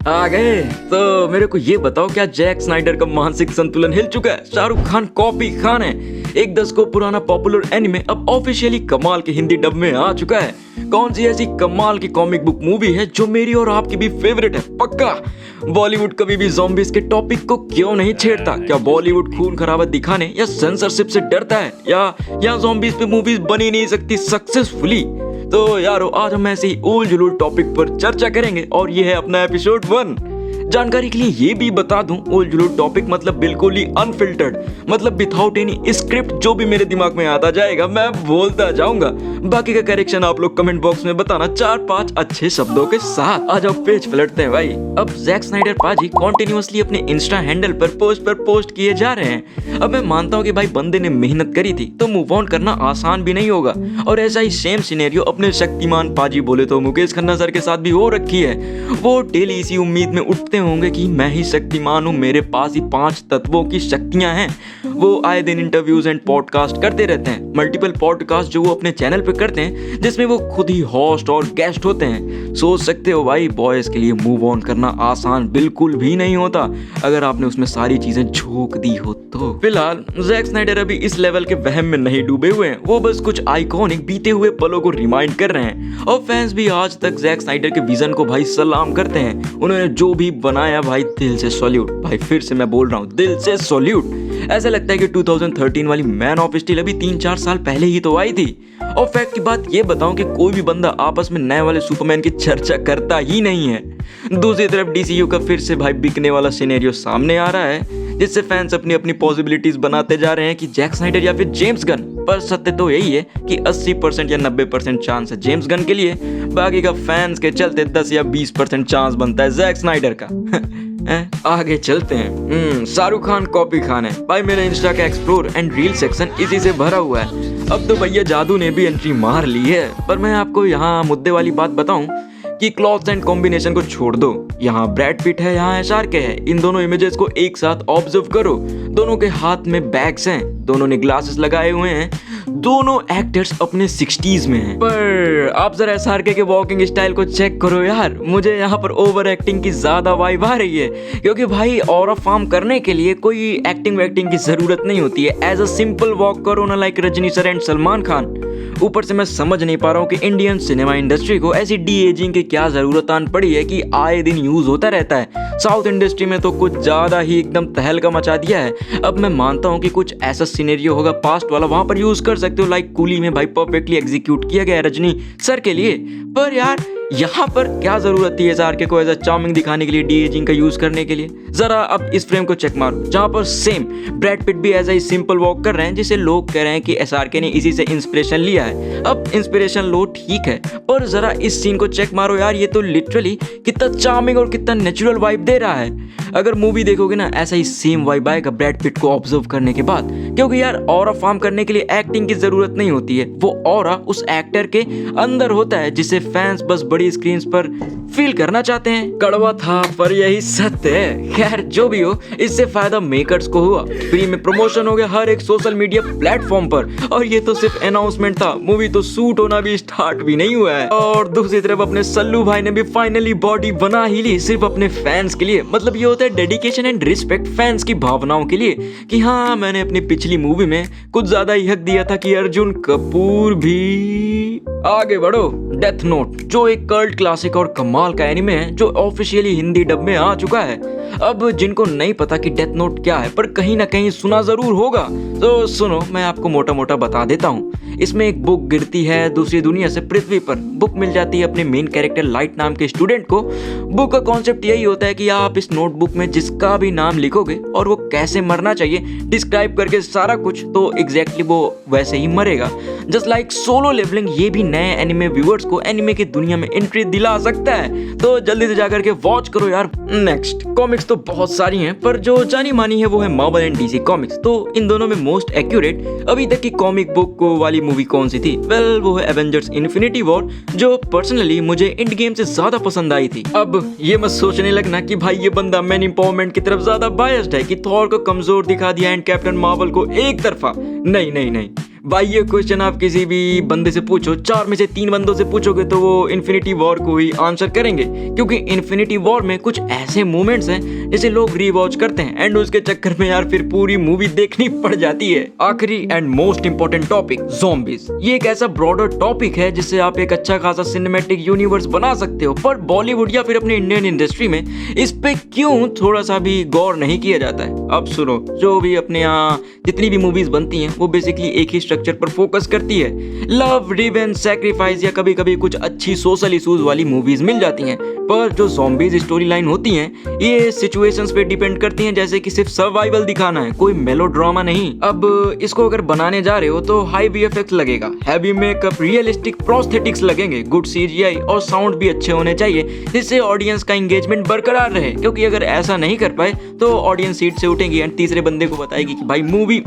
आ गए। तो मेरे को ये बताओ, क्या जैक स्नाइडर का मानसिक संतुलन हिल चुका है? शाहरुख खान कॉपी खान है। एक दशकों पुराना पॉपुलर एनिमे अब ऑफिशियली कमाल के हिंदी डब में आ चुका है। कौन सी ऐसी कमाल की कॉमिक बुक मूवी है जो मेरी और आपकी भी फेवरेट है? पक्का बॉलीवुड कभी भी ज़ॉम्बीज के टॉपिक को क्यों नहीं छेड़ता? क्या बॉलीवुड खून खराबा दिखाने या सेंसरशिप से डरता है, या ज़ॉम्बीज पे मूवीज बनी नहीं सकती सक्सेसफुली? तो यारो, आज हम ऐसे ही उल जुलूल टॉपिक पर चर्चा करेंगे और ये है अपना एपिसोड 1। जानकारी के लिए ये भी बता दूं, उल जुलूल टॉपिक मतलब बिल्कुल ही अनफिल्टर्ड, मतलब विदाउट एनी स्क्रिप्ट, जो भी मेरे दिमाग में आता जाएगा मैं बोलता जाऊंगा। बाकी का करेक्शन आप लोग कमेंट बॉक्स में बताना 4-5 अच्छे शब्दों के साथ। आ जाओ पेज पलटते हैं भाई। अब जैक स्नाइडर पाजी कॉन्टिन्यूअसली अपने इंस्टा हैंडल पर पोस्ट किए जा रहे हैं। अब मैं मानता हूँ कि भाई बंदे ने मेहनत करी थी, तो मूव ऑन करना आसान भी नहीं होगा। और ऐसा ही सेम सिनेरियो अपने शक्तिमान पाजी बोले तो मुकेश खन्ना सर के साथ भी हो रखी है। वो डेली इसी उम्मीद में उठते होंगे कि मैं ही शक्तिमान हूँ, मेरे पास ही 5 तत्वों की शक्तियां हैं। वो आए दिन इंटरव्यूज एंड पॉडकास्ट करते रहते हैं, मल्टीपल पॉडकास्ट जो वो अपने चैनल पे करते हैं, जिसमें वो खुद ही होस्ट और गेस्ट होते हैं। सोच सकते हो भाई, बॉयज के लिए मूव ऑन करना आसान बिल्कुल भी नहीं होता अगर आपने उसमें सारी चीजें झोंक दी हो तो। फिलहाल जैक स्नाइडर अभी इस लेवल के वहम में नहीं डूबे हुए हैं, वो बस कुछ आइकॉनिक बीते हुए पलों को रिमाइंड कर रहे हैं। और फैंस भी आज तक जैक स्नाइडर के विजन को भाई सलाम करते हैं। उन्होंने जो भी बनाया भाई, दिल से सॉल्यूट। भाई फिर से मैं बोल रहा हूँ, दिल से सॉल्यूट। ऐसा लगता है कि 2013 वाली मैन ऑफ स्टील अभी 3-4 साल पहले ही तो आई थी। और फैक्ट की बात ये बताऊं कि कोई भी बंदा आपस में नए वाले सुपरमैन की चर्चा करता ही नहीं है। दूसरी तरफ डीसीयू का फिर से भाई बिकने वाला सिनेरियो सामने आ रहा है, जिससे फैंस अपनी अपनी पॉसिबिलिटीज बनाते जा रहे हैं कि जैक स्नाइडर या फिर जेम्स गन। पर सत्य तो यही है कि 80% या 90% चांस है जेम्स गन के लिए, बाकी का फैंस के चलते 10 या 20% चांस बनता है जैक स्नाइडर का। आगे चलते हैं। शाहरुख खान कॉपी खान है भाई। मेरा इंस्टा का एक्सप्लोर एंड रील सेक्शन इसी से भरा हुआ है। अब तो भैया जादू ने भी एंट्री मार ली है। पर मैं आपको यहाँ मुद्दे वाली बात बताऊं कि क्लॉथ्स एंड कॉम्बिनेशन को छोड़ दो। यहाँ ब्रैड पिट है, यहाँ एसआरके है। इन दोनों इमेजेस को एक साथ ऑब्जर्व करो। दोनों के हाथ में बैग्स हैं, दोनों ने ग्लासेस लगाए हुए हैं, दोनों एक्टर्स अपने 60s में हैं। पर आप जरा एसआरके के वॉकिंग स्टाइल को चेक करो यार। मुझे यहाँ पर ओवर एक्टिंग की ज्यादा वाइब आ रही है, क्योंकि भाई ऑरा फॉर्म करने के लिए कोई एक्टिंग वैक्टिंग की जरूरत नहीं होती है। एज अ सिंपल वॉक करो ना, like Rajni sir and Salman Khan. ऊपर से मैं समझ नहीं पा रहा हूँ कि इंडियन सिनेमा इंडस्ट्री को ऐसी डी एजिंग की क्या जरूरत आन पड़ी है कि आए दिन यूज होता रहता है। साउथ इंडस्ट्री में तो कुछ ज्यादा ही एकदम तहलका मचा दिया है। अब मैं मानता हूँ कि कुछ ऐसा सिनेरियो होगा पास्ट वाला, वहां पर यूज कर सकते हो, लाइक कूली में भाई परफेक्टली एग्जीक्यूट किया गया है रजनी सर के लिए। पर यार यहाँ पर क्या जरूरत थी एसआरके को एज अ चार्मिंग दिखाने के लिए, डी एजिंग का यूज करने के लिए? जरा अब इस फ्रेम को चेक मारो, जहाँ पर सेम ब्रैड पिट भी ऐसा ही सिंपल वॉक कर रहे हैं, जिसे लोग कह रहे हैं कि एसआरके ने इसी से इंस्पिरेशन लिया है। अब इंस्पिरेशन लो ठीक है, पर जरा इस सीन को चेक मारो यार, ये तो लिटरली कितना चार्मिंग और कितना नेचुरल वाइब दे रहा है। अगर मूवी देखोगे ना, ऐसा ही सेम वाइब आएगा ब्रैड पिट को ऑब्जर्व करने के बाद। क्योंकि यार ऑरा फॉर्म करने के लिए एक्टिंग की जरूरत नहीं होती है, वो ऑरा उस एक्टर के अंदर होता है, जिसे फैंस बस बड़ी स्क्रीन पर फील करना चाहते हैं। कड़वा था पर यही सत्य है। खैर जो भी हो, इससे फायदा मेकर्स को हुआ। फ्री में प्रमोशन हो गया हर एक सोशल मीडिया प्लेटफॉर्म पर। और ये तो सिर्फ अनाउंसमेंट था, मूवी तो शूट होना भी स्टार्ट भी नहीं हुआ है। और दूसरी तरफ अपने सल्लू भाई ने भी फाइनली बॉडी बना ही ली, सिर्फ अपने फैंस के लिए। मतलब ये होता है डेडिकेशन एंड रिस्पेक्ट फैंस की भावनाओं के लिए, कि हाँ मैंने अपनी पिछली मूवी में कुछ ज्यादा ही हक दिया था कि अर्जुन कपूर भी। आगे बढ़ो। डेथ नोट, जो एक कल्ट क्लासिक और कमाल का एनिमे है, जो ऑफिशियली हिंदी डब में आ चुका है। अब जिनको नहीं पता कि डेथ नोट क्या है, पर कहीं ना कहीं सुना जरूर होगा, तो सुनो मैं आपको मोटा मोटा बता देता हूँ। इसमें एक बुक गिरती है दूसरी दुनिया से पृथ्वी पर। बुक मिल जाती है अपने मेन कैरेक्टर लाइट नाम के स्टूडेंट को। बुक का कॉन्सेप्ट यही होता है कि आप इस नोटबुक में जिसका भी नाम लिखोगे और वो कैसे मरना चाहिए डिस्क्राइब करके सारा कुछ, तो एग्जैक्टली वो वैसे ही मरेगा। जस्ट लाइक सोलो लेवलिंग, ये भी नए एनिमे व्यूअर्स को एनिमे की दुनिया में एंट्री दिला सकता है। तो जल्दी से जाकर के वॉच करो यार। नेक्स्ट कॉमिक्स तो बहुत सारी हैं, पर जो जानी मानी है वो है मार्वल एंड डीसी कॉमिक्स। तो इन दोनों में मोस्ट एक्यूरेट अभी तक की कॉमिक बुक वाली मूवी कौन सी थी? वेल वो है एवेंजर्स इन्फिनिटी वॉर, जो पर्सनली मुझे इंड गेम से ज्यादा पसंद आई थी। अब ये मत सोचने लगना कि भाई ये बंदा मैन एम्पावरमेंट की तरफ ज्यादा बायस्ड है, कि थॉर को कमजोर दिखा दिया एंड कैप्टन मार्वल को एक तरफा। नहीं नहीं नहीं, भाई ये क्वेश्चन आप किसी भी बंदे से पूछो, 4 में से 3 बंदों से पूछोगे तो वो इन्फिनिटी वॉर को ही आंसर करेंगे, क्योंकि इन्फिनिटी वॉर में कुछ ऐसे मोमेंट्स हैं जिसे लोग रीवॉच करते हैं एंड उसके चक्कर में यार फिर पूरी मूवी देखनी पड़ जाती है। आखिरी and most important topic, zombies. ये एक ऐसा ब्रॉडर टॉपिक है जिससे आप एक अच्छा खासा सिनेमैटिक यूनिवर्स बना सकते हो, पर बॉलीवुड या फिर अपने इंडियन इंडस्ट्री में इस पे क्यों थोड़ा सा भी गौर नहीं किया जाता है। अब सुनो, जो भी अपने यहाँ जितनी भी मूवीज बनती हैं वो बेसिकली एक ही स्ट्रक्चर पर फोकस करती है, लव, रिवेंज, सैक्रिफाइस या कभी कभी कुछ अच्छी सोशल इश्यूज वाली मूवीज मिल जाती हैं। पर जो ज़ॉम्बीज स्टोरी लाइन होती हैं ये सिचुएशंस पे डिपेंड करती हैं, जैसे कि सिर्फ सर्वाइवल दिखाना है, कोई मेलोड्रामा नहीं। अब इसको अगर बनाने जा रहे हो तो हाई वीएफएक्स लगेगा, हैवी मेकअप, रियलिस्टिक प्रोस्थेटिक्स लगेंगे, गुड सीजीआई और साउंड भी अच्छे होने चाहिए जिससे ऑडियंस का एंगेजमेंट बरकरार रहे, क्योंकि अगर ऐसा नहीं कर पाए तो ऑडियंस सीट से उठेगी एंड तीसरे बंदे को बताएगी कि भाई मूवी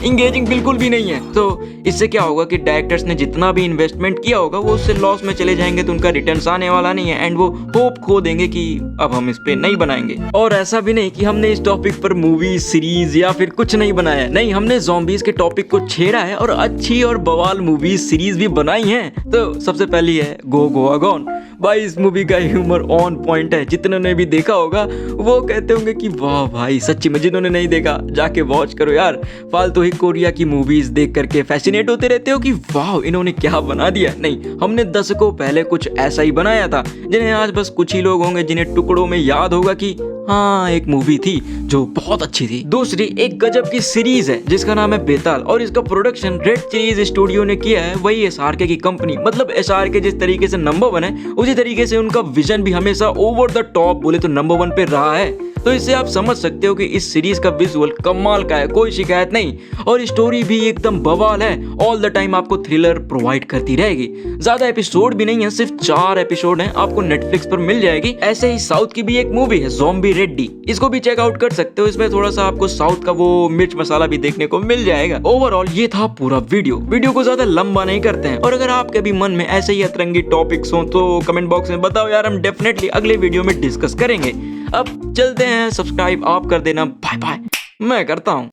इंगेजिंग बिल्कुल भी नहीं है। तो इससे क्या होगा कि डायरेक्टर्स ने जितना भी इन्वेस्टमेंट किया होगा वो उससे लॉस में चले जाएंगे, तो उनका रिटर्न्स आने वाला नहीं है एंड वो होप खो देंगे कि अब हम इस पे नहीं बनाएंगे। और ऐसा भी नहीं कि हमने इस टॉपिक पर मूवी, सीरीज या फिर कुछ नहीं बनाया, नहीं, हमने ज़ॉम्बीज के टॉपिक को छेड़ा है और अच्छी और बवाल मूवी, सीरीज भी बनाई हैं। तो सबसे पहली है गो गोआ गॉन। भाई इस मूवी का ह्यूमर ऑन पॉइंट है, जितने ने भी देखा होगा वो कहते होंगे कि वाह भाई सच्ची में, जिन्होंने नहीं देखा जाके वॉच करो यार। फालतू ही कोरिया की मूवीज देख करके फैसिनेट होते रहते हो कि वाह इन्होंने क्या बना दिया। नहीं, हमने दशकों पहले कुछ ऐसा ही बनाया था, जिन्हें आज बस कुछ ही लोग होंगे जिन्हें टुकड़ों में याद होगा कि हाँ एक मूवी थी जो बहुत अच्छी थी। दूसरी एक गजब की सीरीज है जिसका नाम है बेताल, और इसका प्रोडक्शन रेड चिलीज स्टूडियो ने किया है, वही एसआरके की कंपनी। मतलब एसआरके जिस तरीके से नंबर 1 है उसी तरीके से उनका विजन भी हमेशा ओवर द टॉप बोले तो नंबर 1 पे रहा है। तो इससे आप समझ सकते हो कि इस सीरीज का विजुअल कमाल का है, कोई शिकायत नहीं, और स्टोरी भी एकदम बवाल है। ऑल द टाइम आपको थ्रिलर प्रोवाइड करती रहेगी। ज्यादा एपिसोड भी नहीं है, सिर्फ 4 एपिसोड हैं, आपको नेटफ्लिक्स पर मिल जाएगी। ऐसे ही साउथ की भी एक मूवी है ज़ॉम्बी रेड्डी, इसको भी चेकआउट कर सकते हो। इसमें थोड़ा सा आपको साउथ का वो मिर्च मसाला भी देखने को मिल जाएगा। ओवरऑल ये था पूरा वीडियो को ज्यादा लंबा नहीं करते हैं, और अगर आपके भी मन में ऐसे ही अतरंगी टॉपिक्स हो तो कमेंट बॉक्स में बताओ यार, हम डेफिनेटली अगले वीडियो में डिस्कस करेंगे। अब चलते हैं, सब्सक्राइब आप कर देना। बाय बाय, मैं करता हूँ।